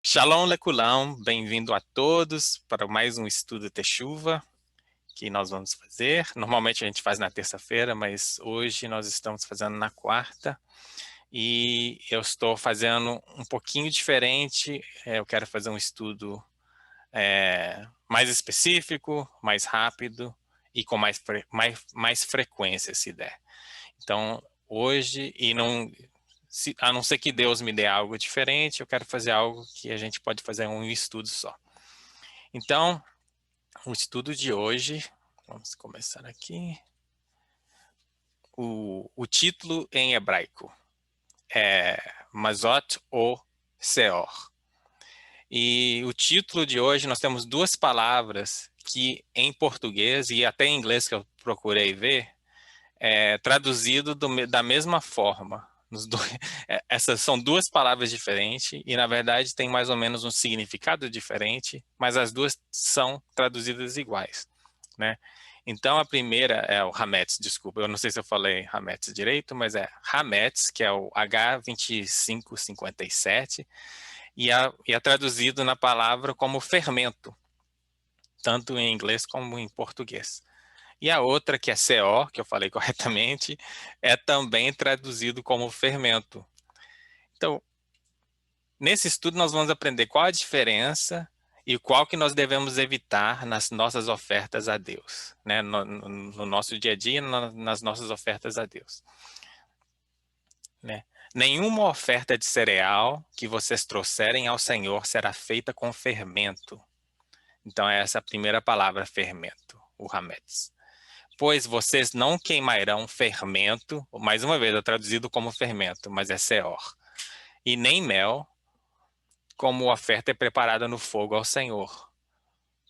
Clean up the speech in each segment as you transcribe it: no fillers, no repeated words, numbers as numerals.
Shalom Leculam, bem-vindo a todos para mais um estudo Techuva que nós vamos fazer. Normalmente a gente faz na terça-feira, mas hoje nós estamos fazendo na quarta e eu estou fazendo um pouquinho diferente. Eu quero fazer um estudo mais específico, mais rápido e com mais frequência, se der. Então, hoje, a não ser que Deus me dê algo diferente, eu quero fazer algo que a gente pode fazer um estudo só. Então, o estudo de hoje, vamos começar aqui. O título em hebraico é Mazot ou Seor. E o título de hoje nós temos duas palavras que em português e até em inglês que eu procurei ver, traduzido da mesma forma. Essas são duas palavras diferentes e, na verdade, tem mais ou menos um significado diferente, mas as duas são traduzidas iguais, né? Então, a primeira é o Hametz, desculpa, eu não sei se eu falei Hametz direito, mas é Hametz, que é o H2557, e é traduzido na palavra como fermento, tanto em inglês como em português. E a outra, que é CO, que eu falei corretamente, é também traduzido como fermento. Então, nesse estudo nós vamos aprender qual a diferença e qual que nós devemos evitar nas nossas ofertas a Deus, né? No nosso dia a dia, nas nossas ofertas a Deus, né? Nenhuma oferta de cereal que vocês trouxerem ao Senhor será feita com fermento. Então, essa é a primeira palavra, fermento, o hametz. Pois vocês não queimarão fermento, mais uma vez, é traduzido como fermento, mas é seor, e nem mel, como oferta é preparada no fogo ao Senhor.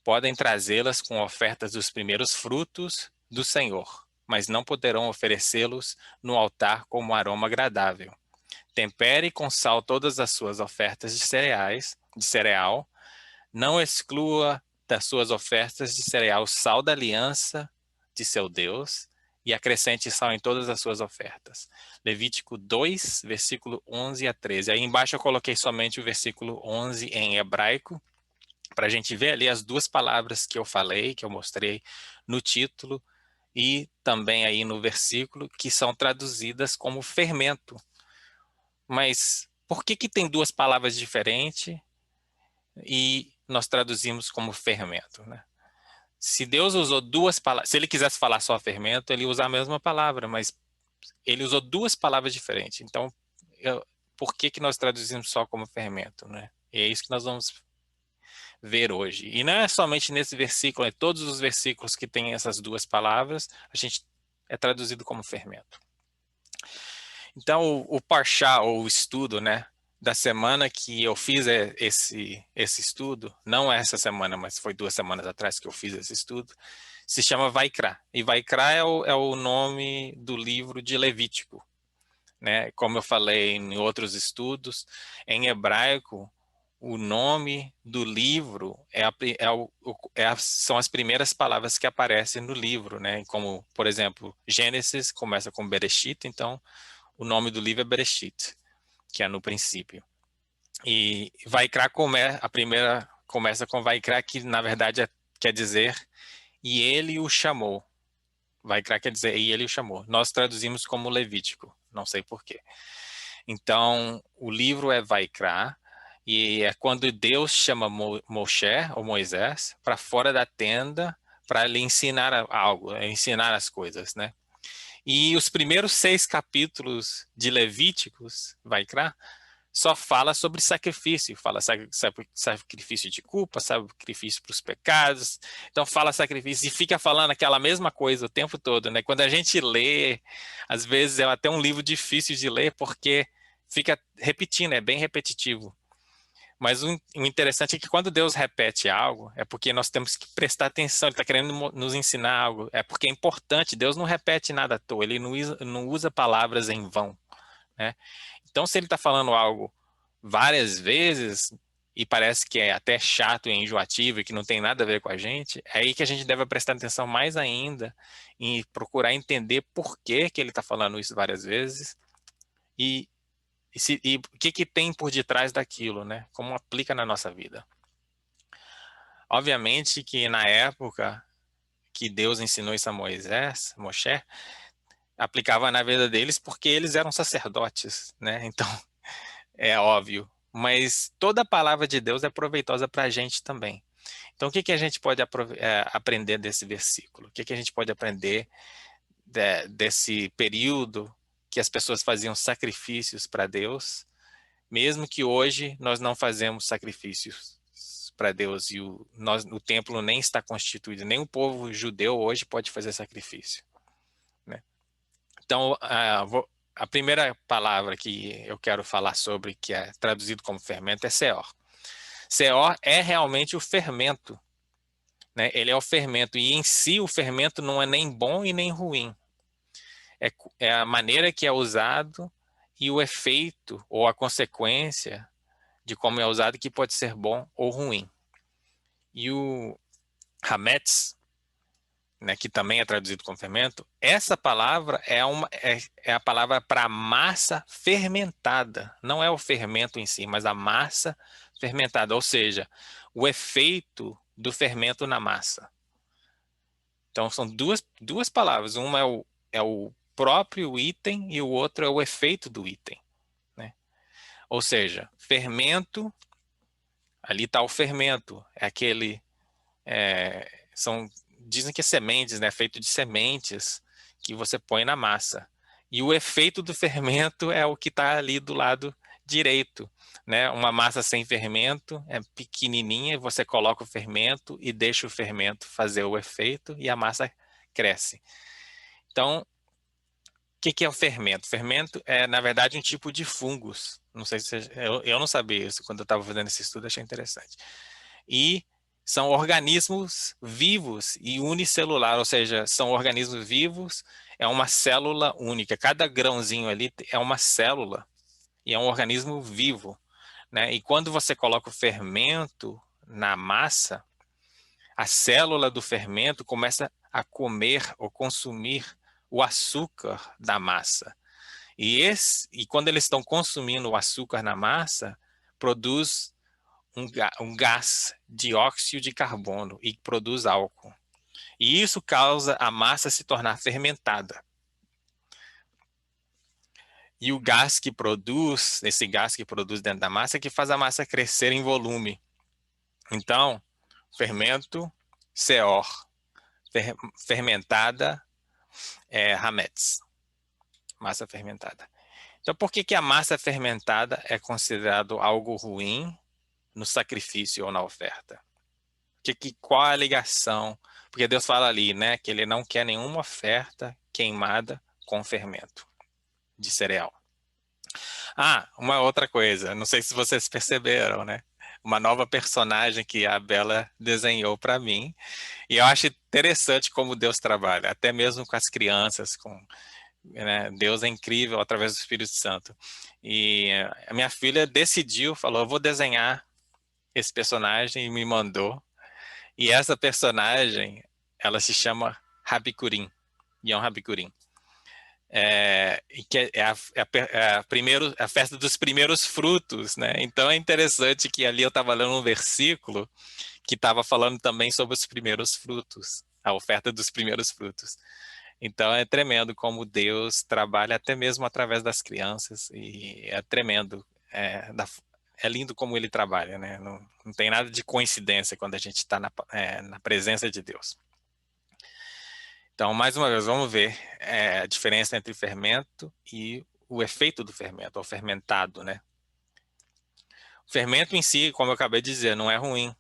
Podem trazê-las com ofertas dos primeiros frutos do Senhor, mas não poderão oferecê-los no altar como aroma agradável. Tempere com sal todas as suas ofertas de cereal, não exclua das suas ofertas de cereal sal da aliança de seu Deus, e acrescente sal em todas as suas ofertas. Levítico 2, versículo 11 a 13. Aí embaixo eu coloquei somente o versículo 11 em hebraico, para a gente ver ali as duas palavras que eu falei, que eu mostrei no título, e também aí no versículo, que são traduzidas como fermento. Mas por que tem duas palavras diferentes e nós traduzimos como fermento, né? Se Deus usou duas palavras, se ele quisesse falar só fermento, ele usa a mesma palavra, mas ele usou duas palavras diferentes. Então, por que nós traduzimos só como fermento, né? E é isso que nós vamos ver hoje. E não é somente nesse versículo, é todos os versículos que têm essas duas palavras, a gente é traduzido como fermento. Então, o Parshá, ou o estudo, né, da semana que eu fiz esse estudo, não é essa semana, mas foi 2 semanas atrás que eu fiz esse estudo, se chama Vaikra. E Vaikra é o nome do livro de Levítico, né? Como eu falei em outros estudos, em hebraico, o nome do livro são as primeiras palavras que aparecem no livro, né? Como, por exemplo, Gênesis começa com Bereshit, então o nome do livro é Bereshit, que é no princípio. E Vaikra a primeira começa com Vaikra, que na verdade quer dizer e ele o chamou. Vaikra quer dizer e ele o chamou. Nós traduzimos como Levítico, não sei porquê. Então, o livro é Vaikra, e é quando Deus chama Moshe, ou Moisés, para fora da tenda, para lhe ensinar algo, ensinar as coisas, né? E os primeiros 6 capítulos de Levíticos, Vaikra, só fala sobre sacrifício, fala sacrifício de culpa, sacrifício para os pecados, então fala sacrifício e fica falando aquela mesma coisa o tempo todo, né? Quando a gente lê, às vezes é até um livro difícil de ler, porque fica repetindo, é bem repetitivo. Mas o interessante é que quando Deus repete algo, é porque nós temos que prestar atenção, Ele está querendo nos ensinar algo, é porque é importante, Deus não repete nada à toa, Ele não usa palavras em vão, né? Então, se Ele está falando algo várias vezes, e parece que é até chato e enjoativo e que não tem nada a ver com a gente, é aí que a gente deve prestar atenção mais ainda e procurar entender por que Ele está falando isso várias vezes e E o que tem por detrás daquilo, né? Como aplica na nossa vida. Obviamente que na época que Deus ensinou isso a Moisés, Moshe, aplicava na vida deles porque eles eram sacerdotes, né? Então, é óbvio. Mas toda a palavra de Deus é proveitosa para a gente também. Então, o que a gente pode aprender desse versículo? O que a gente pode aprender desse período que as pessoas faziam sacrifícios para Deus, mesmo que hoje nós não fazemos sacrifícios para Deus e o templo nem está constituído, nem o povo judeu hoje pode fazer sacrifício, né? Então, a primeira palavra que eu quero falar sobre, que é traduzido como fermento, é seor. Seor é realmente o fermento, né? Ele é o fermento, e em si o fermento não é nem bom e nem ruim. É a maneira que é usado e o efeito ou a consequência de como é usado que pode ser bom ou ruim. E o hametz, né, que também é traduzido como fermento, essa palavra é a palavra para massa fermentada. Não é o fermento em si, mas a massa fermentada, ou seja, o efeito do fermento na massa. Então são duas palavras, uma é o próprio item e o outro é o efeito do item, né? Ou seja, fermento, ali está o fermento, é aquele, dizem que é sementes, né? Feito de sementes que você põe na massa. E o efeito do fermento é o que está ali do lado direito, né? Uma massa sem fermento é pequenininha, você coloca o fermento e deixa o fermento fazer o efeito e a massa cresce. Então, o que é o fermento? Fermento é, na verdade, um tipo de fungos. Não sei se eu não sabia isso quando eu estava fazendo esse estudo, achei interessante. E são organismos vivos e unicelular, ou seja, são organismos vivos, é uma célula única. Cada grãozinho ali é uma célula e é um organismo vivo, né? E quando você coloca o fermento na massa, a célula do fermento começa a comer ou consumir o açúcar da massa. E quando eles estão consumindo o açúcar na massa, produz um gás, dióxido de carbono, e produz álcool. E isso causa a massa se tornar fermentada. E o gás que produz, esse gás que produz dentro da massa, é que faz a massa crescer em volume. Então, fermento, seor, fermentada, hametz, massa fermentada. Então, por que a massa fermentada é considerado algo ruim no sacrifício ou na oferta? Qual a ligação? Porque Deus fala ali, né, que ele não quer nenhuma oferta queimada com fermento de cereal. Uma outra coisa, não sei se vocês perceberam, né? Uma nova personagem que a Bela desenhou para mim. E eu acho interessante como Deus trabalha, até mesmo com as crianças, né? Deus é incrível através do Espírito Santo. E a minha filha decidiu, falou, eu vou desenhar esse personagem, e me mandou. E essa personagem, ela se chama Rabicurim, Yom Rabicurim. Que a festa dos primeiros frutos, né? Então é interessante que ali eu estava lendo um versículo que estava falando também sobre os primeiros frutos, a oferta dos primeiros frutos. Então é tremendo como Deus trabalha até mesmo através das crianças, e é tremendo, é lindo como ele trabalha, né? Não tem nada de coincidência quando a gente está na presença de Deus. Então, mais uma vez, vamos ver a diferença entre fermento e o efeito do fermento, ou fermentado, né? O fermento em si, como eu acabei de dizer, não é ruim.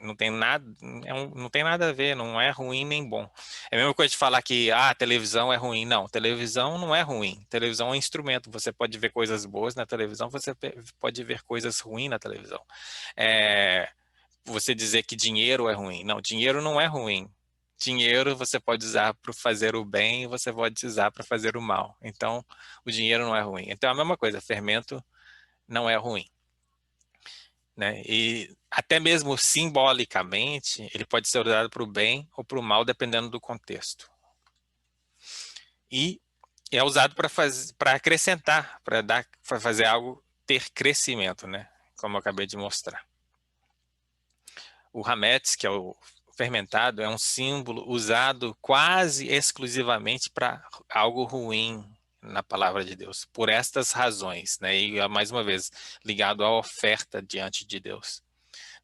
Não tem nada, não tem nada a ver, não é ruim nem bom. É a mesma coisa de falar que a televisão é ruim. Não, televisão não é ruim. Televisão é um instrumento. Você pode ver coisas boas na televisão, você pode ver coisas ruins na televisão. Você dizer que dinheiro é ruim. Não, dinheiro não é ruim. Dinheiro você pode usar para fazer o bem e você pode usar para fazer o mal. Então, o dinheiro não é ruim. Então, é a mesma coisa, fermento não é ruim, né? E até mesmo simbolicamente, ele pode ser usado para o bem ou para o mal, dependendo do contexto. E é usado para acrescentar, para fazer algo ter crescimento, né? Como eu acabei de mostrar. O hametz, que é o fermentado, é um símbolo usado quase exclusivamente para algo ruim na palavra de Deus, por estas razões, né? E mais uma vez, ligado à oferta diante de Deus,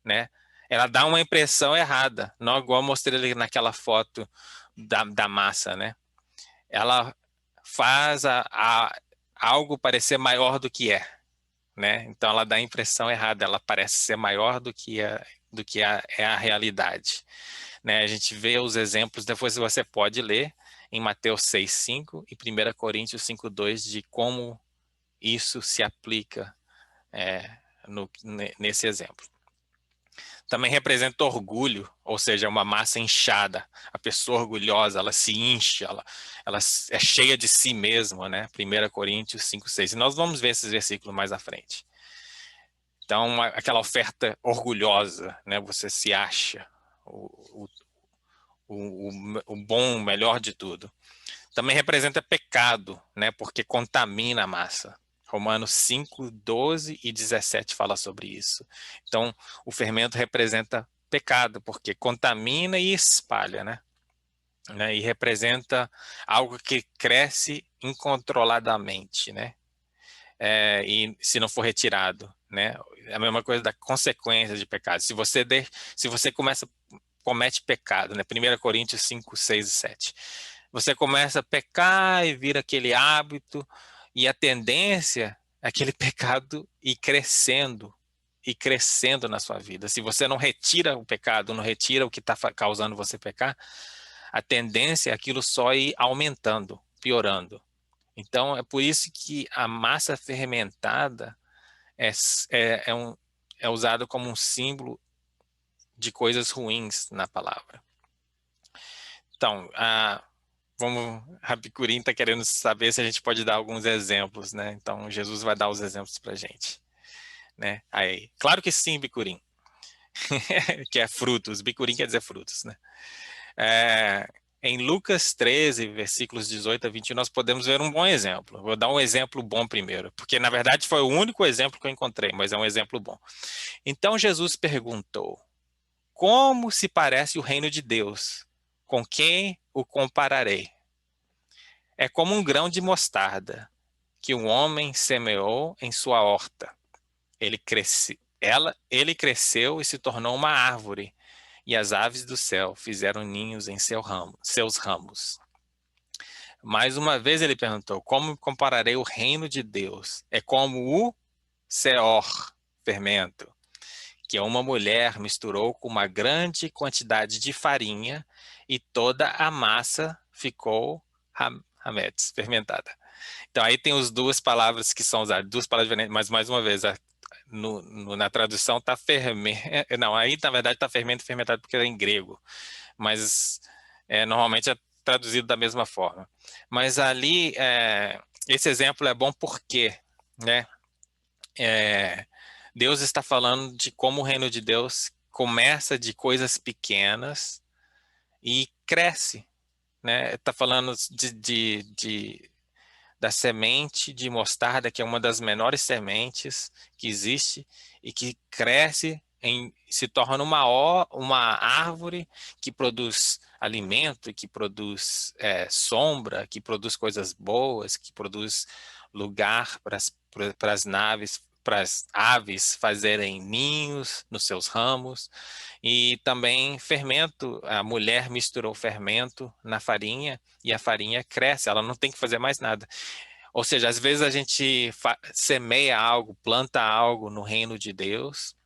né? Ela dá uma impressão errada, não igual eu mostrei ali naquela foto da massa, né? Ela faz algo parecer maior do que é, né? Então ela dá a impressão errada, ela parece ser maior é a realidade, né? A gente vê os exemplos, depois você pode ler em Mateus 6:5 e 1 Coríntios 5:2 de como isso se aplica nesse exemplo. Também representa orgulho, ou seja, uma massa inchada. A pessoa orgulhosa, ela se incha, ela é cheia de si mesma, né? 1 Coríntios 5:6. E nós vamos ver esses versículos mais à frente. Então, aquela oferta orgulhosa, né? Você se acha o bom, o melhor de tudo. Também representa pecado, né? Porque contamina a massa. Romanos 5:12 e 17 fala sobre isso. Então, o fermento representa pecado, porque contamina e espalha, né? E representa algo que cresce incontroladamente, né? E se não for retirado, né? É a mesma coisa da consequência de pecado. Se você comete pecado, né? 1 Coríntios 5:6 e 7. Você começa a pecar e vira aquele hábito, e a tendência é aquele pecado ir crescendo na sua vida. Se você não retira o pecado, não retira o que está causando você pecar, a tendência é aquilo só ir aumentando, piorando. Então, é por isso que a massa fermentada é, é usado como um símbolo de coisas ruins na palavra. Então, Rabicurim está querendo saber se a gente pode dar alguns exemplos, né? Então, Jesus vai dar os exemplos para a gente, né? Aí, claro que sim, bicurim, que é frutos. Bicurim quer dizer frutos, né? Em Lucas 13, versículos 18 a 21, nós podemos ver um bom exemplo. Vou dar um exemplo bom primeiro, porque na verdade foi o único exemplo que eu encontrei, mas é um exemplo bom. Então Jesus perguntou: como se parece o reino de Deus? Com quem o compararei? É como um grão de mostarda que um homem semeou em sua horta. Ele cresceu e se tornou uma árvore, e as aves do céu fizeram ninhos em seus ramos. Mais uma vez ele perguntou: como compararei o reino de Deus? É como o seor, fermento, que uma mulher misturou com uma grande quantidade de farinha e toda a massa ficou hametz, fermentada. Então aí tem as duas palavras que são usadas, duas palavras diferentes, mas mais uma vez, na tradução está fermento, não, aí na verdade está fermento e fermentado porque é em grego, mas normalmente é traduzido da mesma forma. Mas ali, esse exemplo é bom porque, né, Deus está falando de como o reino de Deus começa de coisas pequenas e cresce, né? Está falando da semente de mostarda, que é uma das menores sementes que existe e que cresce se torna uma árvore que produz alimento, que produz sombra, que produz coisas boas, que produz lugar para as aves fazerem ninhos nos seus ramos, e também fermento. A mulher misturou fermento na farinha e a farinha cresce, ela não tem que fazer mais nada. Ou seja, às vezes a gente semeia algo, planta algo no reino de Deus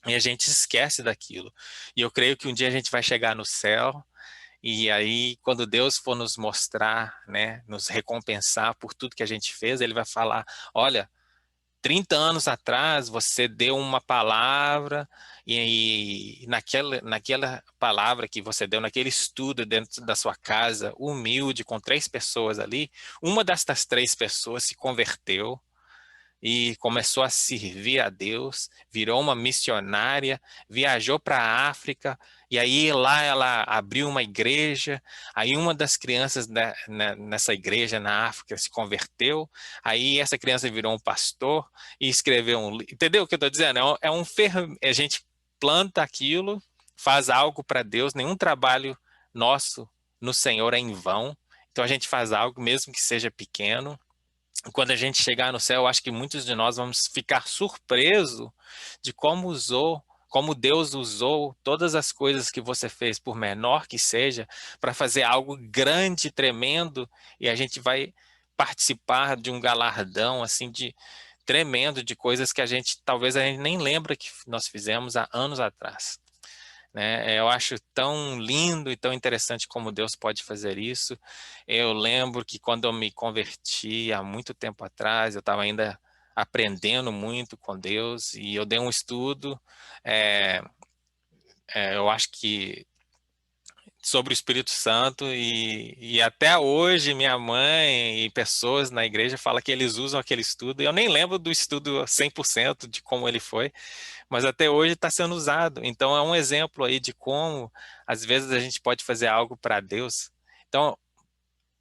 e a gente esquece daquilo. E eu creio que um dia a gente vai chegar no céu, e aí quando Deus for nos mostrar, né, nos recompensar por tudo que a gente fez, ele vai falar: olha, 30 anos atrás você deu uma palavra, e naquela palavra que você deu, naquele estudo dentro da sua casa, humilde, com 3 pessoas ali, uma destas 3 pessoas se converteu, e começou a servir a Deus, virou uma missionária, viajou para a África, e aí lá ela abriu uma igreja, aí uma das crianças nessa igreja na África se converteu, aí essa criança virou um pastor e escreveu um livro. Entendeu o que eu estou dizendo? A gente planta aquilo, faz algo para Deus, nenhum trabalho nosso no Senhor é em vão, então a gente faz algo, mesmo que seja pequeno. Quando a gente chegar no céu, eu acho que muitos de nós vamos ficar surpresos de como Deus usou todas as coisas que você fez, por menor que seja, para fazer algo grande, tremendo, e a gente vai participar de um galardão assim de tremendo de coisas que talvez a gente nem lembra que nós fizemos há anos atrás, né? Eu acho tão lindo e tão interessante como Deus pode fazer isso. Eu lembro que quando eu me converti há muito tempo atrás, eu estava ainda aprendendo muito com Deus e eu dei um estudo, é, eu acho que sobre o Espírito Santo e até hoje minha mãe e pessoas na igreja falam que eles usam aquele estudo. Eu nem lembro do estudo 100% de como ele foi, mas até hoje está sendo usado. Então é um exemplo aí de como às vezes a gente pode fazer algo para Deus. Então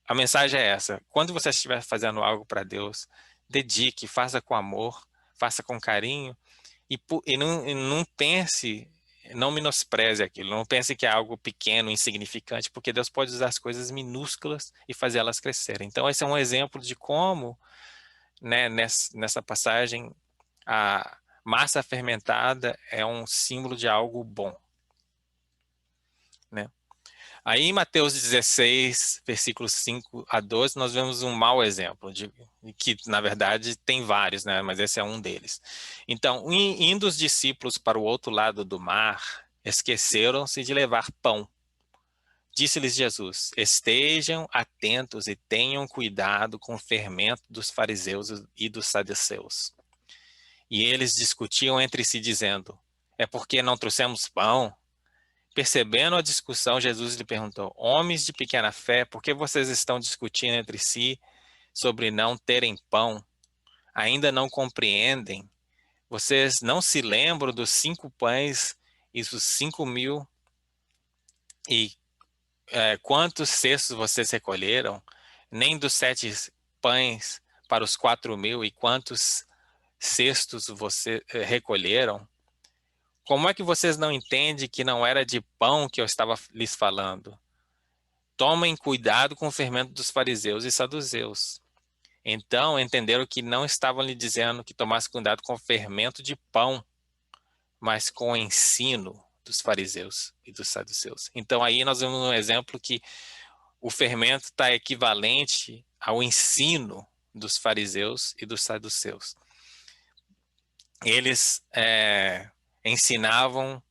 a mensagem é essa: quando você estiver fazendo algo para Deus, dedique, faça com amor, faça com carinho e não pense, não menospreze aquilo, não pense que é algo pequeno, insignificante, porque Deus pode usar as coisas minúsculas e fazer elas crescerem. Então esse é um exemplo de como, né, nessa passagem, a massa fermentada é um símbolo de algo bom, né? Aí em Mateus 16, versículos 5 a 12, nós vemos um mau exemplo, que na verdade tem vários, né? Mas esse é um deles. Então, indo os discípulos para o outro lado do mar, esqueceram-se de levar pão. Disse-lhes Jesus: estejam atentos e tenham cuidado com o fermento dos fariseus e dos saduceus. E eles discutiam entre si, dizendo: é porque não trouxemos pão? Percebendo a discussão, Jesus lhe perguntou: homens de pequena fé, por que vocês estão discutindo entre si sobre não terem pão? Ainda não compreendem? Vocês não se lembram dos 5 pães e dos 5.000 e quantos cestos vocês recolheram? Nem dos 7 pães para os 4.000 e quantos cestos vocês recolheram? Como é que vocês não entendem que não era de pão que eu estava lhes falando? Tomem cuidado com o fermento dos fariseus e saduceus. Então entenderam que não estavam lhe dizendo que tomasse cuidado com o fermento de pão, mas com o ensino dos fariseus e dos saduceus. Então aí nós vemos um exemplo que o fermento está equivalente ao ensino dos fariseus e dos saduceus. Eles ensinavam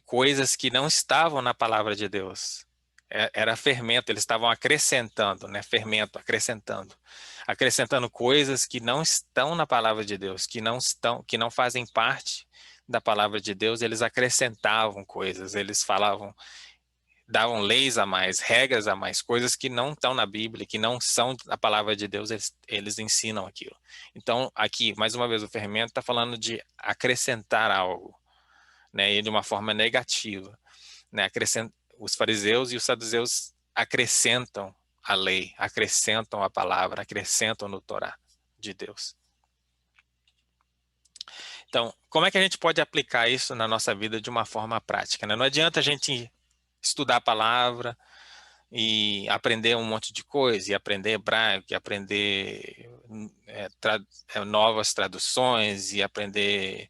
coisas que não estavam na palavra de Deus. Era fermento, eles estavam acrescentando, né? Fermento, acrescentando coisas que não estão na palavra de Deus, que não fazem parte da palavra de Deus. Eles acrescentavam coisas, eles falavam, davam leis a mais, regras a mais, coisas que não estão na Bíblia, que não são a palavra de Deus, eles ensinam aquilo. Então, aqui, mais uma vez, o fermento está falando de acrescentar algo, né, e de uma forma negativa, né? Os fariseus e os saduceus acrescentam a lei, acrescentam a palavra, acrescentam no Torá de Deus. Então, como é que a gente pode aplicar isso na nossa vida de uma forma prática, né? Não adianta a gente estudar a palavra e aprender um monte de coisa, e aprender hebraico, e aprender novas traduções, e aprender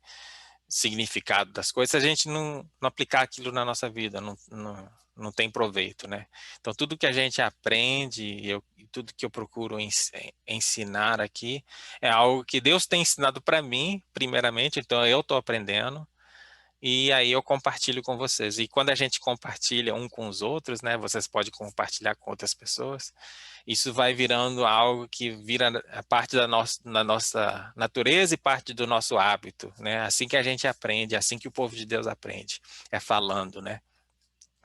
significado das coisas, se a gente não aplicar aquilo na nossa vida, não tem proveito, né? Então, tudo que a gente aprende, tudo que eu procuro ensinar aqui, é algo que Deus tem ensinado para mim, primeiramente, então eu estou aprendendo, e aí eu compartilho com vocês. E quando a gente compartilha um com os outros, né, vocês podem compartilhar com outras pessoas, isso vai virando algo que vira parte da nossa natureza e parte do nosso hábito, né? Assim que a gente aprende, assim que o povo de Deus aprende, é falando, né?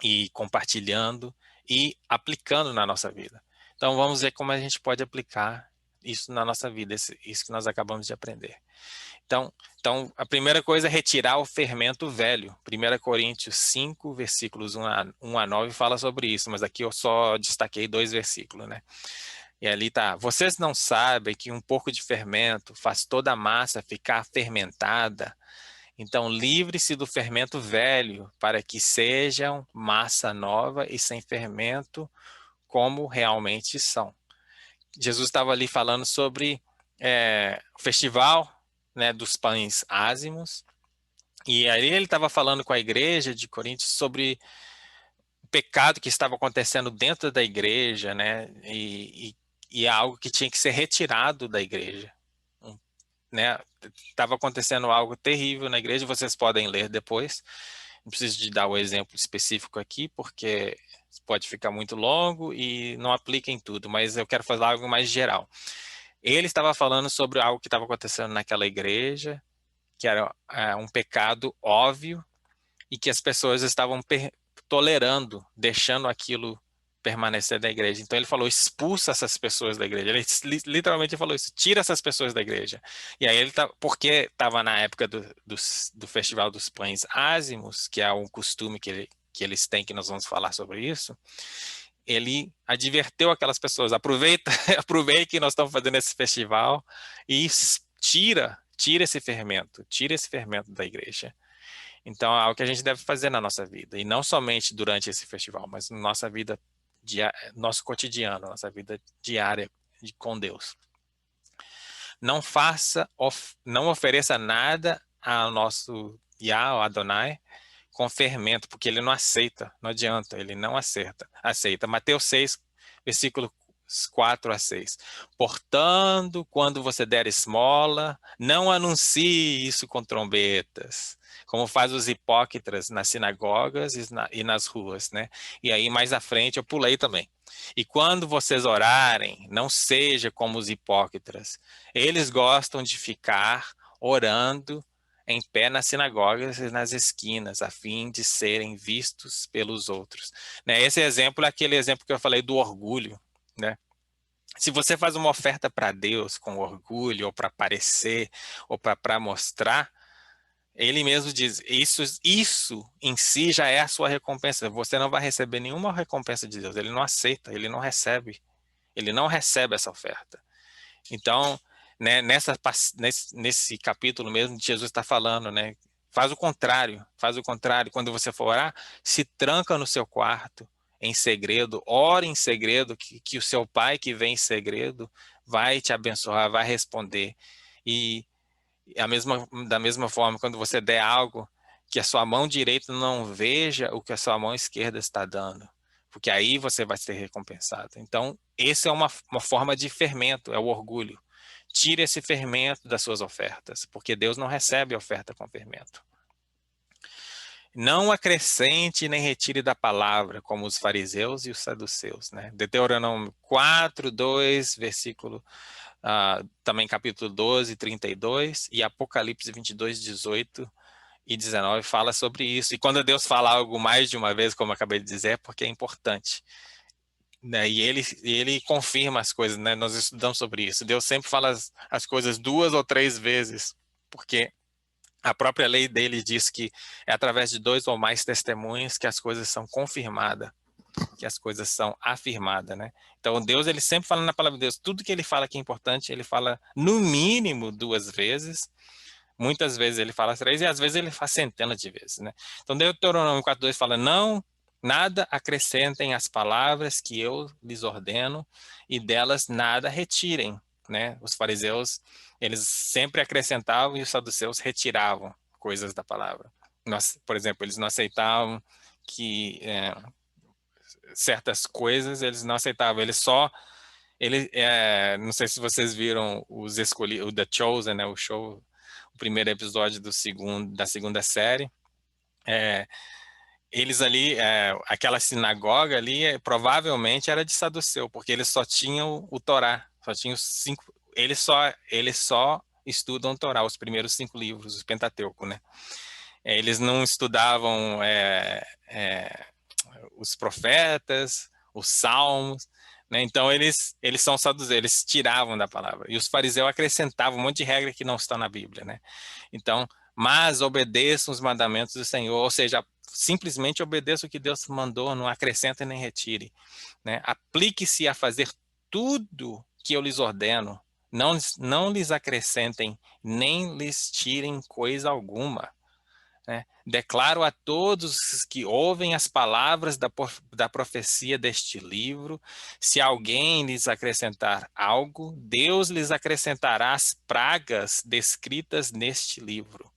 E compartilhando e aplicando na nossa vida. Então vamos ver como a gente pode aplicar isso na nossa vida, isso que nós acabamos de aprender. Então, a primeira coisa é retirar o fermento velho. 1 Coríntios 5, versículos 1 a 9 fala sobre isso, mas aqui eu só destaquei 2 versículos, né? E ali tá, vocês não sabem que um pouco de fermento faz toda a massa ficar fermentada? Então, livre-se do fermento velho, para que sejam massa nova e sem fermento, como realmente são. Jesus estava ali falando sobre o festival, né, dos pães ázimos, e aí ele estava falando com a igreja de Coríntios sobre o pecado que estava acontecendo dentro da igreja, né, e é algo que tinha que ser retirado da igreja, né? Estava acontecendo algo terrível na igreja, vocês podem ler depois. Não preciso de dar o exemplo específico aqui, porque pode ficar muito longo e não aplica em tudo, mas eu quero fazer algo mais geral. Ele estava falando sobre algo que estava acontecendo naquela igreja, que era um pecado óbvio e que as pessoas estavam tolerando, deixando aquilo permanecer da igreja. Então ele falou, expulsa essas pessoas da igreja. Ele literalmente falou isso, tira essas pessoas da igreja. E aí ele porque estava na época do Festival dos Pães Ázimos, que é um costume que eles têm, que nós vamos falar sobre isso, ele adverteu aquelas pessoas, aproveita que nós estamos fazendo esse festival e tira esse fermento da igreja. Então, é algo que a gente deve fazer na nossa vida, e não somente durante esse festival, mas na nossa vida, nosso cotidiano, nossa vida diária com Deus. Não não ofereça nada ao nosso Yah, Adonai, com fermento, porque ele não aceita, não adianta, ele não aceita. Mateus 6, versículo 4 a 6. Portanto, quando você der esmola, não anuncie isso com trombetas, como faz os hipócritas nas sinagogas e nas ruas, né? E aí mais à frente eu pulei também. E quando vocês orarem, não seja como os hipócritas. Eles gostam de ficar orando em pé nas sinagogas e nas esquinas, a fim de serem vistos pelos outros. Né? Esse exemplo é aquele exemplo que eu falei do orgulho, né? Se você faz uma oferta para Deus com orgulho, ou para aparecer, ou para mostrar, ele mesmo diz, isso em si já é a sua recompensa. Você não vai receber nenhuma recompensa de Deus. Ele não aceita, ele não recebe essa oferta. Então, né, nesse capítulo mesmo, Jesus está falando, né? Faz o contrário. Quando você for orar, se tranca no seu quarto, em segredo, ore em segredo, que o seu pai que vem em segredo vai te abençoar, vai responder. E da mesma forma, quando você der algo, que a sua mão direita não veja o que a sua mão esquerda está dando, porque aí você vai ser recompensado. Então, essa é uma forma de fermento, é o orgulho. Tire esse fermento das suas ofertas, porque Deus não recebe oferta com fermento. Não acrescente nem retire da palavra, como os fariseus e os saduceus, né? Deuteronômio 4, 2, versículo, também capítulo 12, 32, e Apocalipse 22, 18 e 19 fala sobre isso. E quando Deus fala algo mais de uma vez, como eu acabei de dizer, é porque é importante. Né? E ele confirma as coisas, né? Nós estudamos sobre isso. Deus sempre fala as coisas 2 ou 3 vezes, porque a própria lei dele diz que é através de 2 ou mais testemunhas que as coisas são confirmadas, que as coisas são afirmadas, né? Então Deus, ele sempre fala na palavra de Deus, tudo que ele fala que é importante, ele fala no mínimo 2 vezes, muitas vezes ele fala 3 e às vezes ele faz centenas de vezes, né? Então Deuteronômio 4:2 fala, não, nada acrescentem às palavras que eu lhes ordeno e delas nada retirem, né? Os fariseus, eles sempre acrescentavam e os saduceus retiravam coisas da palavra. Por exemplo, eles não aceitavam que certas coisas, eles não aceitavam, não sei se vocês viram o The Chosen, né, o show, o primeiro episódio da segunda série, eles ali, aquela sinagoga ali, provavelmente era de saduceu, porque eles só tinham o Torá, só tinham 5, eles só estudam o Torá, os primeiros 5 livros, o Pentateuco, né? Eles não estudavam os profetas, os salmos, né? Então eles são saduceus, eles tiravam da palavra. E os fariseus acrescentavam um monte de regra que não estão na Bíblia, né? Então, mas obedeçam os mandamentos do Senhor, ou seja, simplesmente obedeça o que Deus mandou, não acrescenta nem retire, né? Aplique-se a fazer tudo que eu lhes ordeno, não lhes acrescentem, nem lhes tirem coisa alguma, né? Declaro a todos os que ouvem as palavras da profecia deste livro, se alguém lhes acrescentar algo, Deus lhes acrescentará as pragas descritas neste livro.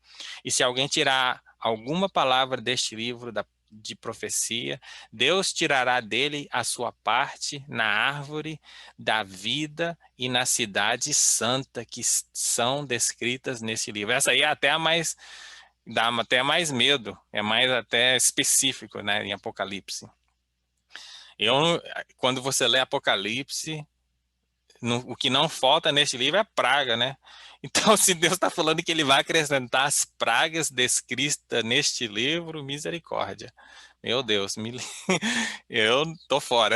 E se alguém tirar alguma palavra deste livro de profecia, Deus tirará dele a sua parte na árvore da vida e na cidade santa que são descritas neste livro. Essa aí é até a mais, dá até mais medo, é mais até específico, né, em Apocalipse. Eu, quando você lê Apocalipse, o que não falta neste livro é praga, né? Então, se Deus está falando que ele vai acrescentar as pragas descritas neste livro, misericórdia. Meu Deus, eu tô fora.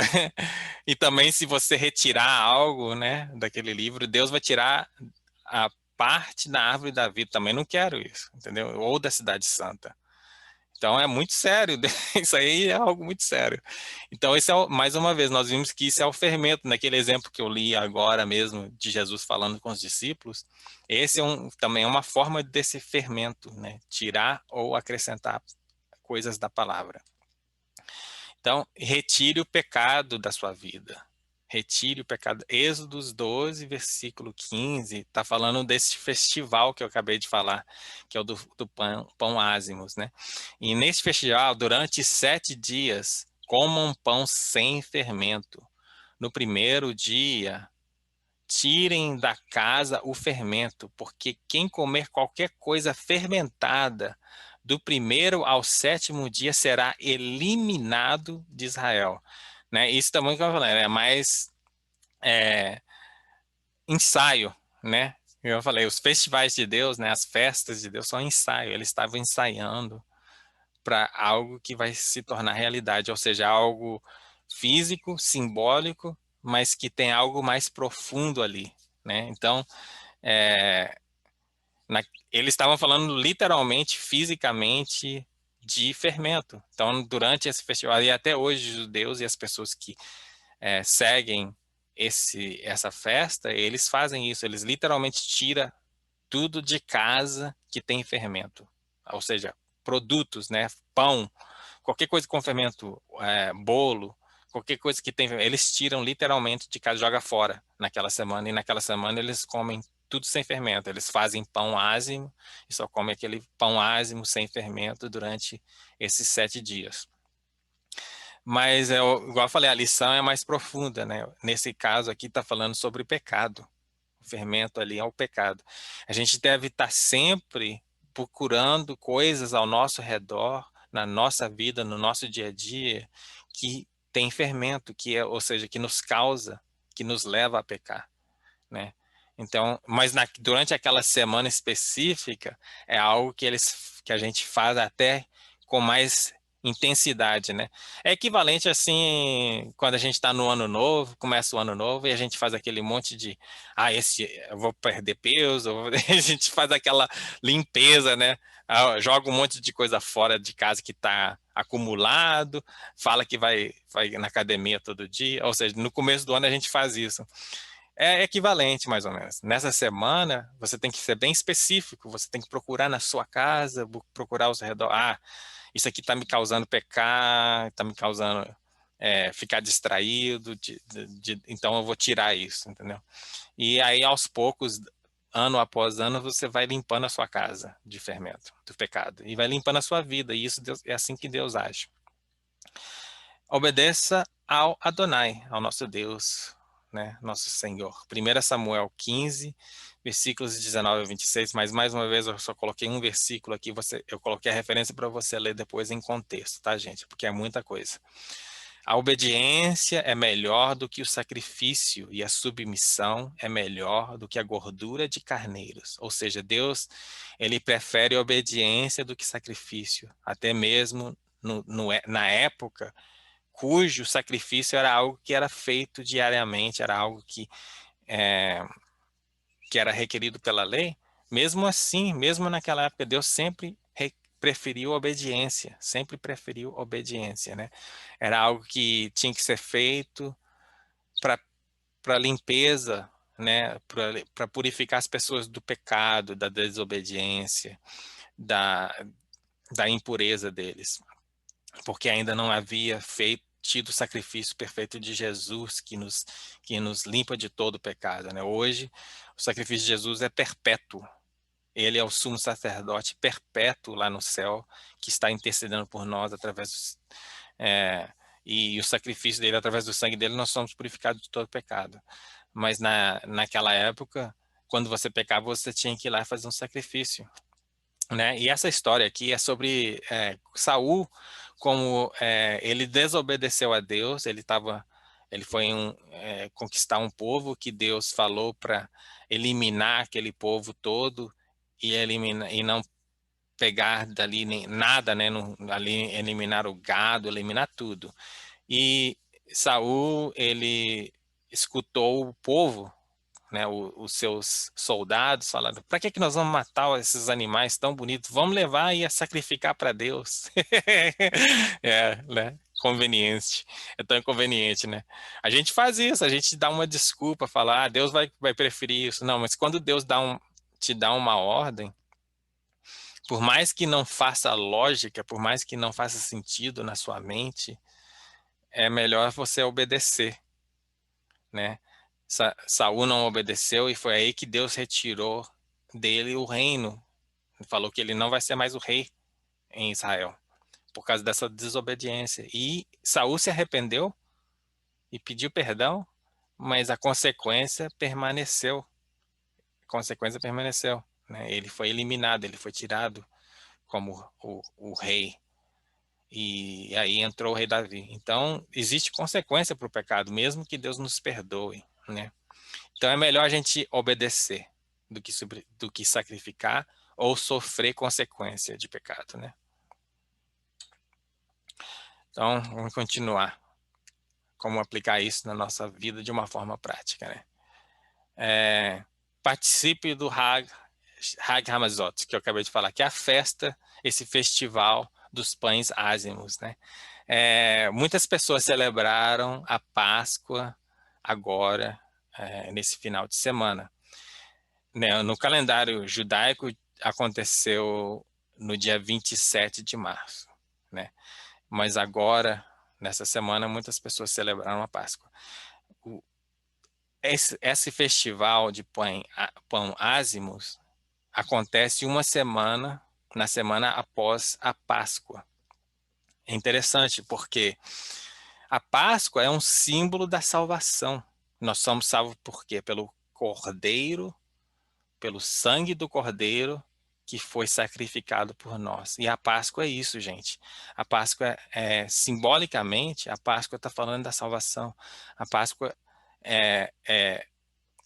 E também, se você retirar algo, né, daquele livro, Deus vai tirar a parte da árvore da vida. Também não quero isso, entendeu? Ou da cidade santa. Então é muito sério, isso aí é algo muito sério. Então, esse é mais uma vez, nós vimos que isso é o fermento, naquele exemplo que eu li agora mesmo, de Jesus falando com os discípulos, esse também é uma forma desse fermento, né? Tirar ou acrescentar coisas da palavra. Então, retire o pecado da sua vida. Retire o pecado. Êxodos 12, versículo 15, está falando desse festival que eu acabei de falar, que é o do pão ázimos, né? E nesse festival, durante 7 dias, comam pão sem fermento. No primeiro dia, tirem da casa o fermento, porque quem comer qualquer coisa fermentada do primeiro ao 7º dia será eliminado de Israel. Né? Isso também que eu falei, é mais ensaio, né? Eu falei, os festivais de Deus, né, as festas de Deus são ensaio, eles estavam ensaiando para algo que vai se tornar realidade, ou seja, algo físico, simbólico, mas que tem algo mais profundo ali, né? Então, é, eles estavam falando literalmente, fisicamente, de fermento. Então, durante esse festival, e até hoje, os judeus e as pessoas que seguem essa festa, eles fazem isso, eles literalmente tiram tudo de casa que tem fermento, ou seja, produtos, né, pão, qualquer coisa com fermento, bolo, qualquer coisa que tem, eles tiram literalmente de casa, joga fora naquela semana, e naquela semana eles comem tudo sem fermento, eles fazem pão ázimo e só comem aquele pão ázimo sem fermento durante esses 7 dias. Mas, igual eu falei, a lição é mais profunda, né? Nesse caso aqui está falando sobre pecado. O fermento ali é o pecado. A gente deve estar sempre procurando coisas ao nosso redor, na nossa vida, no nosso dia a dia, que tem fermento, ou seja, que nos causa, que nos leva a pecar, né? Então, mas durante aquela semana específica, é algo que a gente faz até com mais intensidade, né? É equivalente assim, quando a gente está no ano novo, começa o ano novo e a gente faz aquele monte de, eu vou perder peso, a gente faz aquela limpeza, né? Joga um monte de coisa fora de casa que está acumulado, fala que vai na academia todo dia, ou seja, no começo do ano a gente faz isso. É equivalente, mais ou menos. Nessa semana, você tem que ser bem específico, você tem que procurar na sua casa, procurar ao seu redor. Isso aqui está me causando pecar, está me causando ficar distraído, então eu vou tirar isso, entendeu? E aí, aos poucos, ano após ano, você vai limpando a sua casa de fermento, do pecado, e vai limpando a sua vida, e isso é assim que Deus age. Obedeça ao Adonai, ao nosso Deus, né, nosso Senhor. 1 Samuel 15, versículos 19 a 26, mas mais uma vez eu só coloquei um versículo aqui, eu coloquei a referência para você ler depois em contexto, tá, gente? Porque é muita coisa. A obediência é melhor do que o sacrifício e a submissão é melhor do que a gordura de carneiros. Ou seja, Deus, ele prefere a obediência do que sacrifício, até mesmo na época cujo sacrifício era algo que era feito diariamente, era algo que era requerido pela lei. Mesmo assim, mesmo naquela época, Deus sempre preferiu obediência, sempre preferiu obediência, né? Era algo que tinha que ser feito para limpeza, né? Para purificar as pessoas do pecado, da desobediência, da impureza deles, porque ainda não havia tido o sacrifício perfeito de Jesus que nos limpa de todo o pecado, né? Hoje, o sacrifício de Jesus é perpétuo. Ele é o sumo sacerdote perpétuo lá no céu, que está intercedendo por nós através e o sacrifício dele, através do sangue dele, nós somos purificados de todo pecado. Mas naquela época, quando você pecava, você tinha que ir lá fazer um sacrifício, né? E essa história aqui é sobre Saul, como ele desobedeceu a Deus, ele foi conquistar um povo que Deus falou para eliminar aquele povo todo e não pegar dali nem nada, né? Ali eliminar o gado, eliminar tudo. E Saul, ele escutou o povo, né, os seus soldados falando: para que nós vamos matar esses animais tão bonitos? Vamos levar e sacrificar para Deus. Né? Conveniente. É tão inconveniente, né? A gente faz isso, a gente dá uma desculpa, falar, Deus vai preferir isso. Não, mas quando Deus te dá uma ordem, por mais que não faça lógica, por mais que não faça sentido na sua mente, é melhor você obedecer, né? Saul não obedeceu e foi aí que Deus retirou dele o reino. Falou que ele não vai ser mais o rei em Israel por causa dessa desobediência. E Saul se arrependeu e pediu perdão, mas a consequência permaneceu. A consequência permaneceu, né? Ele foi eliminado, ele foi tirado como o rei. E aí entrou o rei Davi. Então, existe consequência para o pecado, mesmo que Deus nos perdoe, né? Então, é melhor a gente obedecer do que sacrificar ou sofrer consequência de pecado, né? Então, vamos continuar. Como aplicar isso na nossa vida de uma forma prática, né? Participe do Hag Hamazot, que eu acabei de falar, que é a festa, esse festival dos pães ázimos, né? Muitas pessoas celebraram a Páscoa agora, nesse final de semana, né? No calendário judaico aconteceu no dia 27 de março, né? Mas agora, nessa semana, muitas pessoas celebraram a Páscoa. Esse festival de pão ázimos acontece na semana após a Páscoa. É interessante porque a Páscoa é um símbolo da salvação. Nós somos salvos por quê? Pelo Cordeiro, pelo sangue do Cordeiro que foi sacrificado por nós. E a Páscoa é isso, gente. A Páscoa simbolicamente, a Páscoa está falando da salvação. A Páscoa é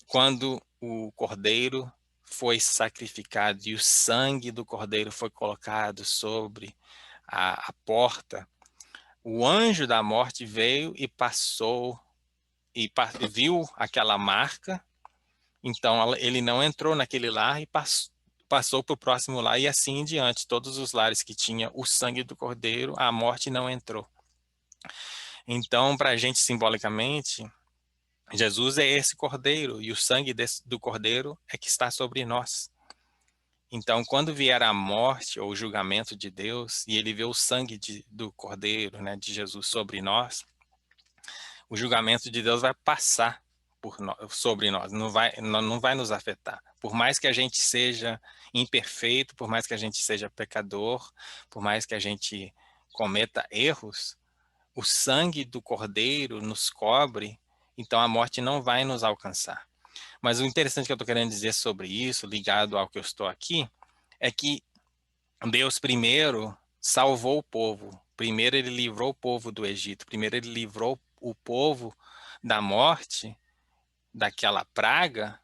quando o Cordeiro foi sacrificado e o sangue do Cordeiro foi colocado sobre a porta. O anjo da morte veio e passou e viu aquela marca. Então ele não entrou naquele lar e passou para o próximo lar e assim em diante. Todos os lares que tinha o sangue do Cordeiro, a morte não entrou. Então, para a gente simbolicamente, Jesus é esse Cordeiro e o sangue do Cordeiro é que está sobre nós. Então, quando vier a morte ou o julgamento de Deus e ele vê o sangue do Cordeiro, né, de Jesus sobre nós, o julgamento de Deus vai passar sobre nós, não vai nos afetar. Por mais que a gente seja imperfeito, por mais que a gente seja pecador, por mais que a gente cometa erros, o sangue do Cordeiro nos cobre, então a morte não vai nos alcançar. Mas o interessante que eu estou querendo dizer sobre isso, ligado ao que eu estou aqui, é que Deus primeiro salvou o povo, primeiro ele livrou o povo do Egito, primeiro ele livrou o povo da morte, daquela praga,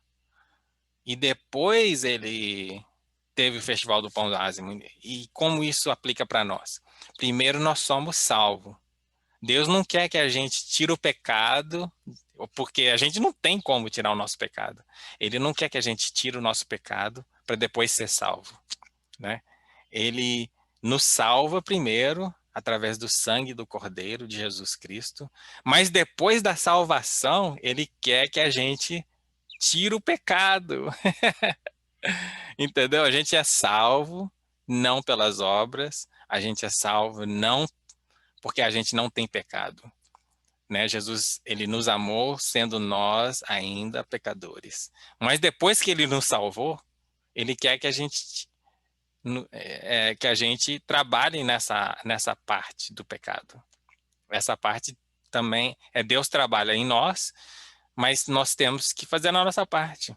e depois ele teve o Festival do Pão Ázimo. E como isso aplica para nós? Primeiro nós somos salvos, Deus não quer que a gente tire o pecado, porque a gente não tem como tirar o nosso pecado. Ele não quer que a gente tire o nosso pecado para depois ser salvo, né? Ele nos salva primeiro através do sangue do Cordeiro de Jesus Cristo, mas depois da salvação, ele quer que a gente tire o pecado. Entendeu? A gente é salvo não pelas obras, a gente é salvo não porque a gente não tem pecado, né? Jesus, ele nos amou sendo nós ainda pecadores. Mas depois que ele nos salvou, ele quer que a gente trabalhe nessa parte do pecado. Essa parte também é Deus trabalha em nós, mas nós temos que fazer a nossa parte,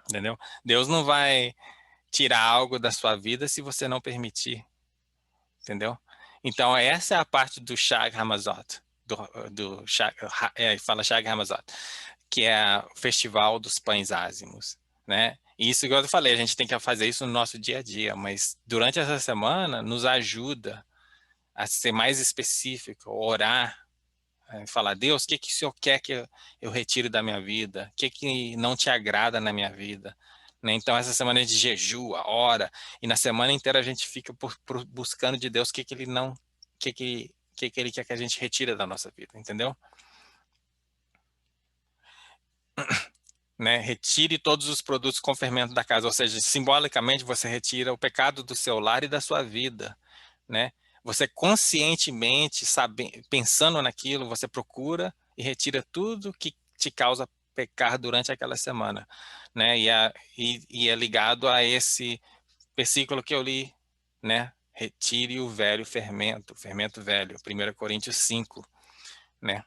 entendeu? Deus não vai tirar algo da sua vida se você não permitir, entendeu? Então, essa é a parte do Shag Hamazot, fala Shag Hamazot, que é o Festival dos Pães Ázimos, né? E isso, igual eu falei, a gente tem que fazer isso no nosso dia a dia, mas durante essa semana nos ajuda a ser mais específico, orar, falar, Deus, o que que o Senhor quer que eu retire da minha vida? O que que não te agrada na minha vida? Né? Então, essa semana de jejua, ora, e na semana inteira a gente fica buscando de Deus o que que ele não, o que que ele quer que a gente retire da nossa vida, entendeu? Né? Retire todos os produtos com fermento da casa, ou seja, simbolicamente você retira o pecado do seu lar e da sua vida, né? Você conscientemente, sabe, pensando naquilo, você procura e retira tudo que te causa pecar durante aquela semana, né? E é ligado a esse versículo que eu li, né? Retire o velho fermento, fermento velho, 1 Coríntios 5, né?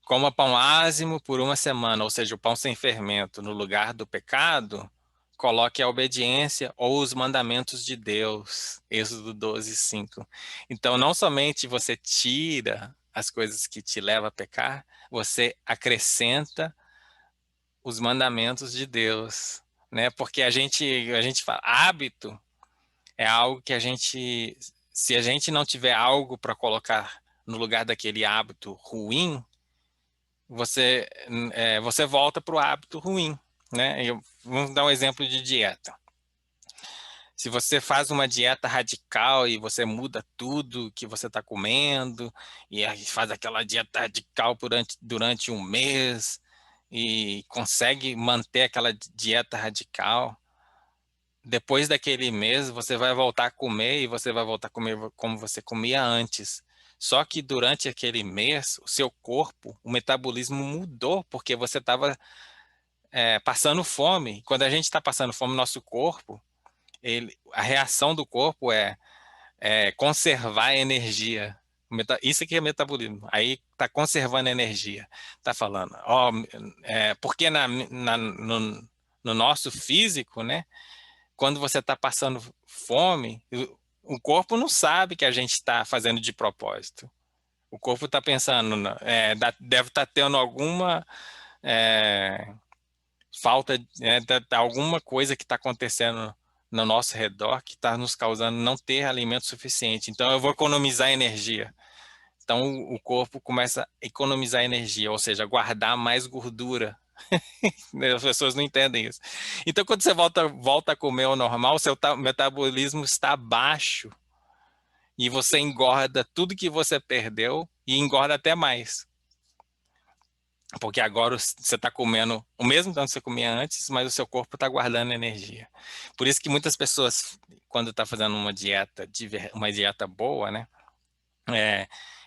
Coma pão ázimo por uma semana, ou seja, o pão sem fermento, no lugar do pecado, coloque a obediência ou os mandamentos de Deus. Êxodo 12:5. Então, não somente você tira as coisas que te levam a pecar, você acrescenta os mandamentos de Deus, né? Porque a gente fala, hábito é algo que se a gente não tiver algo para colocar no lugar daquele hábito ruim, você volta para o hábito ruim, né? Vamos dar um exemplo de dieta. Se você faz uma dieta radical e você muda tudo que você está comendo, e aí faz aquela dieta radical durante um mês, e consegue manter aquela dieta radical, depois daquele mês você vai voltar a comer e você vai voltar a comer como você comia antes. Só que durante aquele mês, o seu corpo, o metabolismo mudou, porque você estava passando fome. Quando a gente está passando fome, nosso corpo, a reação do corpo é conservar a energia. Isso aqui é metabolismo. Aí está conservando a energia. Está falando. Ó, porque no nosso físico, né? Quando você está passando fome, o corpo não sabe que a gente está fazendo de propósito. O corpo está pensando, deve estar tendo alguma é, falta, alguma coisa que está acontecendo no nosso redor que está nos causando não ter alimento suficiente. Então, eu vou economizar energia. Então, o corpo começa a economizar energia, ou seja, guardar mais gordura. As pessoas não entendem isso. Então, quando você volta a comer o normal, seu metabolismo está baixo e você engorda tudo que você perdeu e engorda até mais. Porque agora você está comendo o mesmo tanto que você comia antes, mas o seu corpo está guardando energia. Por isso que muitas pessoas, quando estão fazendo uma dieta boa, né?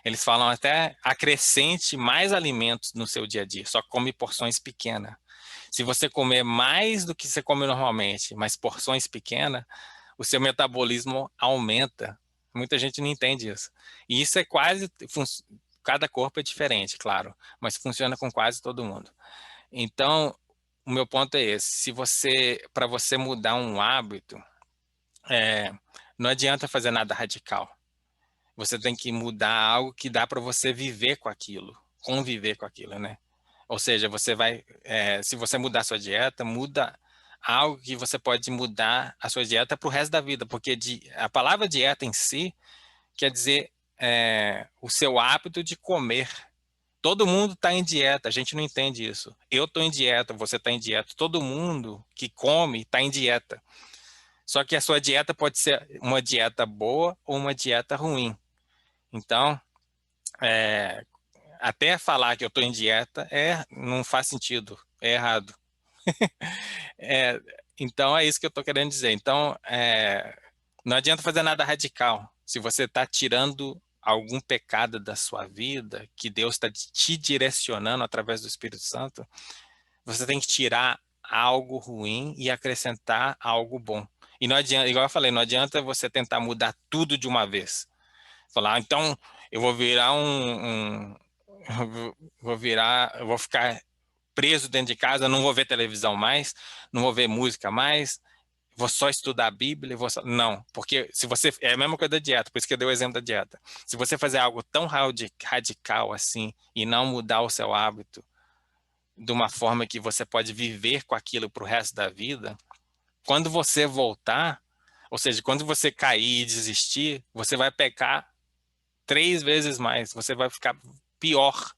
Eles falam até acrescente mais alimentos no seu dia a dia, só come porções pequenas. Se você comer mais do que você come normalmente, mas porções pequenas, o seu metabolismo aumenta. Muita gente não entende isso. E isso é cada corpo é diferente, claro, mas funciona com quase todo mundo. Então, o meu ponto é esse: para você mudar um hábito, não adianta fazer nada radical. Você tem que mudar algo que dá para você viver com aquilo, conviver com aquilo, né? Ou seja, se você mudar a sua dieta, muda algo que você pode mudar a sua dieta para o resto da vida, porque a palavra dieta em si quer dizer o seu hábito de comer. Todo mundo está em dieta, a gente não entende isso. Eu estou em dieta, você está em dieta. Todo mundo que come está em dieta. Só que a sua dieta pode ser uma dieta boa ou uma dieta ruim. Então, é, até falar que eu estou em dieta não faz sentido, é errado. É, então, é isso que eu estou querendo dizer. Então, não adianta fazer nada radical. Se você está tirando algum pecado da sua vida, que Deus está te direcionando através do Espírito Santo, você tem que tirar algo ruim e acrescentar algo bom. E não adianta, igual eu falei, não adianta você tentar mudar tudo de uma vez. Falar, então eu vou virar eu vou ficar preso dentro de casa, não vou ver televisão mais, não vou ver música mais, vou só estudar a Bíblia, não, porque se você é a mesma coisa da dieta, por isso que eu dei o exemplo da dieta. Se você fazer algo tão radical assim e não mudar o seu hábito de uma forma que você pode viver com aquilo para o resto da vida, quando você voltar, ou seja, quando você cair e desistir, você vai pecar 3 vezes mais, você vai ficar pior,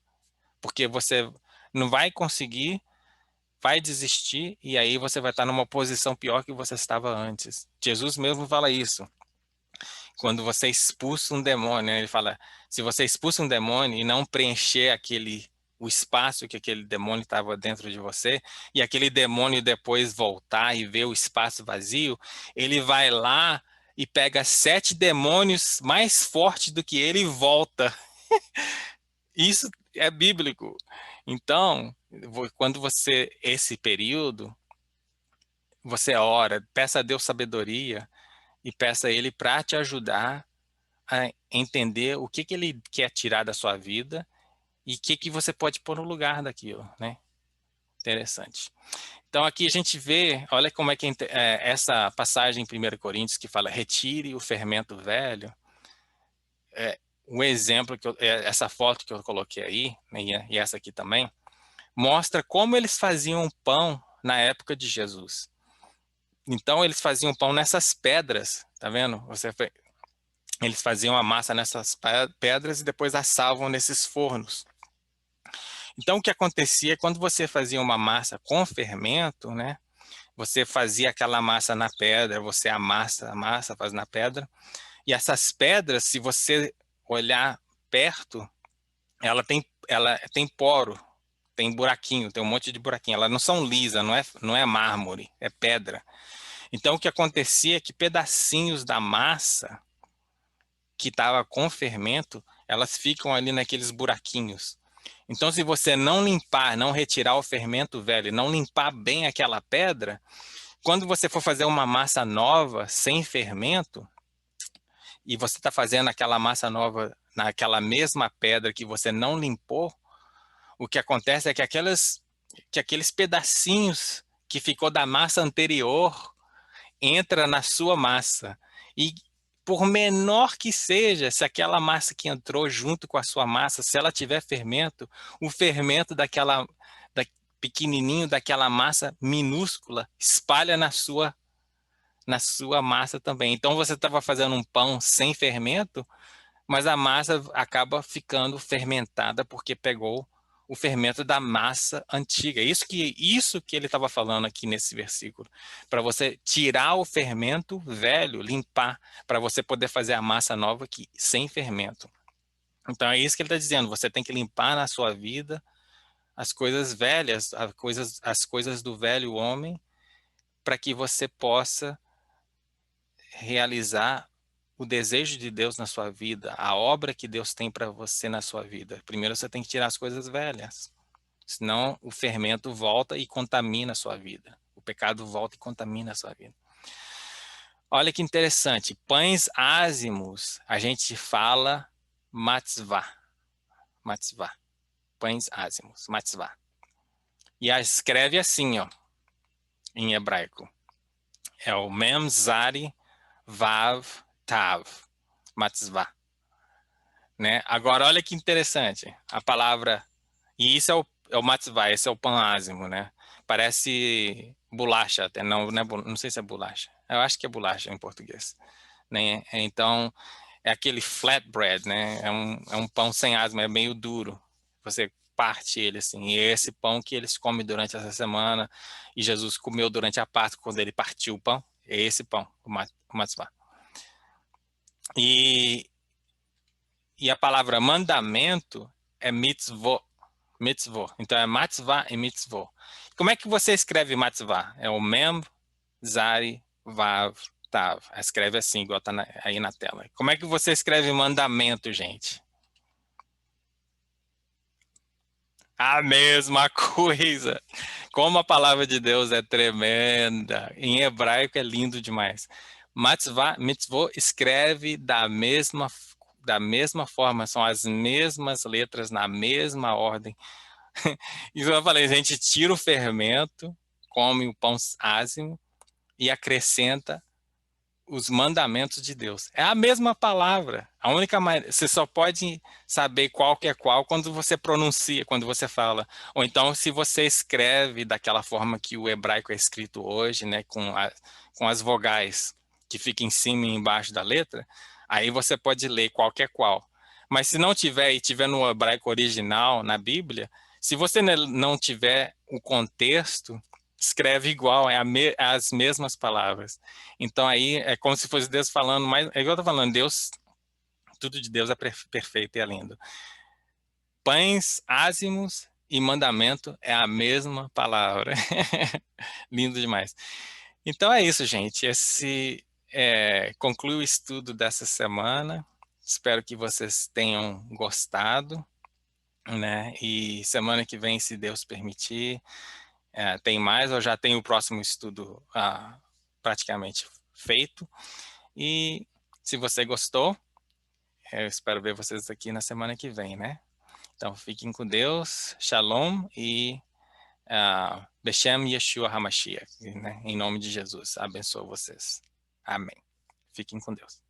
porque você não vai conseguir, vai desistir e aí você vai estar numa posição pior que você estava antes. Jesus mesmo fala isso. Quando você expulsa um demônio, ele fala, se você expulsa um demônio e não preencher o espaço que aquele demônio estava dentro de você, e aquele demônio depois voltar e ver o espaço vazio, ele vai lá e pega 7 demônios mais fortes do que ele e volta. Isso é bíblico. Então, quando esse período, você ora, peça a Deus sabedoria e peça a Ele para te ajudar a entender o que Ele quer tirar da sua vida e o que você pode pôr no lugar daquilo, né? Interessante. Então aqui a gente vê, olha como é que essa passagem em 1 Coríntios que fala retire o fermento velho, um exemplo, essa foto que eu coloquei aí, né, e essa aqui também, mostra como eles faziam pão na época de Jesus. Então eles faziam pão nessas pedras, tá vendo? Eles faziam a massa nessas pedras e depois assavam nesses fornos. Então o que acontecia quando você fazia uma massa com fermento, né? Você fazia aquela massa na pedra, você amassa a massa, faz na pedra, e essas pedras, se você olhar perto, ela tem poro, tem buraquinho, tem um monte de buraquinho. Elas não são lisas, não é mármore, é pedra. Então, o que acontecia é que pedacinhos da massa que estava com fermento, elas ficam ali naqueles buraquinhos. Então, se você não limpar, não retirar o fermento velho, não limpar bem aquela pedra, quando você for fazer uma massa nova, sem fermento, e você está fazendo aquela massa nova naquela mesma pedra que você não limpou, o que acontece é que aqueles pedacinhos que ficou da massa anterior entra na sua massa. E por menor que seja, se aquela massa que entrou junto com a sua massa, se ela tiver fermento, o fermento da, pequenininho daquela massa minúscula espalha na sua massa também. Então você estava fazendo um pão sem fermento, mas a massa acaba ficando fermentada porque pegou o fermento da massa antiga. Isso que ele estava falando aqui nesse versículo. Para você tirar o fermento velho, limpar, para você poder fazer a massa nova sem fermento. Então é isso que ele está dizendo. Você tem que limpar na sua vida as coisas velhas, as coisas do velho homem, para que você possa realizar o desejo de Deus na sua vida, a obra que Deus tem para você na sua vida. Primeiro você tem que tirar as coisas velhas, senão o fermento volta e contamina a sua vida. O pecado volta e contamina a sua vida. Olha que interessante, pães ázimos, a gente fala matzvah, pães ázimos, matzvah. E a escreve assim, ó, em hebraico. É o Mem Zari Vav Tav, matzvah. Né? Agora, olha que interessante, a palavra, e isso é o matzvah, esse é o pão ázimo, né? Parece bolacha, até não sei se é bolacha, eu acho que é bolacha em português, né? Então, é aquele flatbread, né? É um pão sem asma, é meio duro. Você parte ele assim, e é esse pão que eles comem durante essa semana, e Jesus comeu durante a Páscoa, quando ele partiu o pão, é esse pão, o matzvah. E a palavra mandamento é mitzvot, mitzvot. Então é matzvah e mitzvot. Como é que você escreve matzvah? É o mem, zari, vav, tav. Escreve assim, igual tá aí na tela. Como é que você escreve mandamento, gente? A mesma coisa. Como a palavra de Deus é tremenda. Em hebraico é lindo demais. Matzvah, mitzvot, escreve da mesma forma, são as mesmas letras na mesma ordem. Isso eu falei, a gente tira o fermento, come o pão ázimo e acrescenta os mandamentos de Deus. É a mesma palavra. A única maneira, você só pode saber qual que é qual quando você pronuncia, quando você fala. Ou então, se você escreve daquela forma que o hebraico é escrito hoje, né, com as vogais que ficam em cima e embaixo da letra, aí você pode ler qual que é qual. Mas se não tiver e tiver no hebraico original, na Bíblia, se você não tiver o contexto, escreve igual, as mesmas palavras. Então aí é como se fosse Deus falando, mas é igual eu tô falando, Deus, tudo de Deus é perfeito e é lindo. Pães, ázimos e mandamento é a mesma palavra. Lindo demais. Então é isso, gente. Esse conclui o estudo dessa semana. Espero que vocês tenham gostado, né? E semana que vem, se Deus permitir, tem mais. Eu já tenho o próximo estudo praticamente feito. E se você gostou, eu espero ver vocês aqui na semana que vem, né? Então fiquem com Deus, Shalom e Beshem Yeshua HaMashiach, né? Em nome de Jesus, abençoe vocês. Amém. Fiquem com Deus.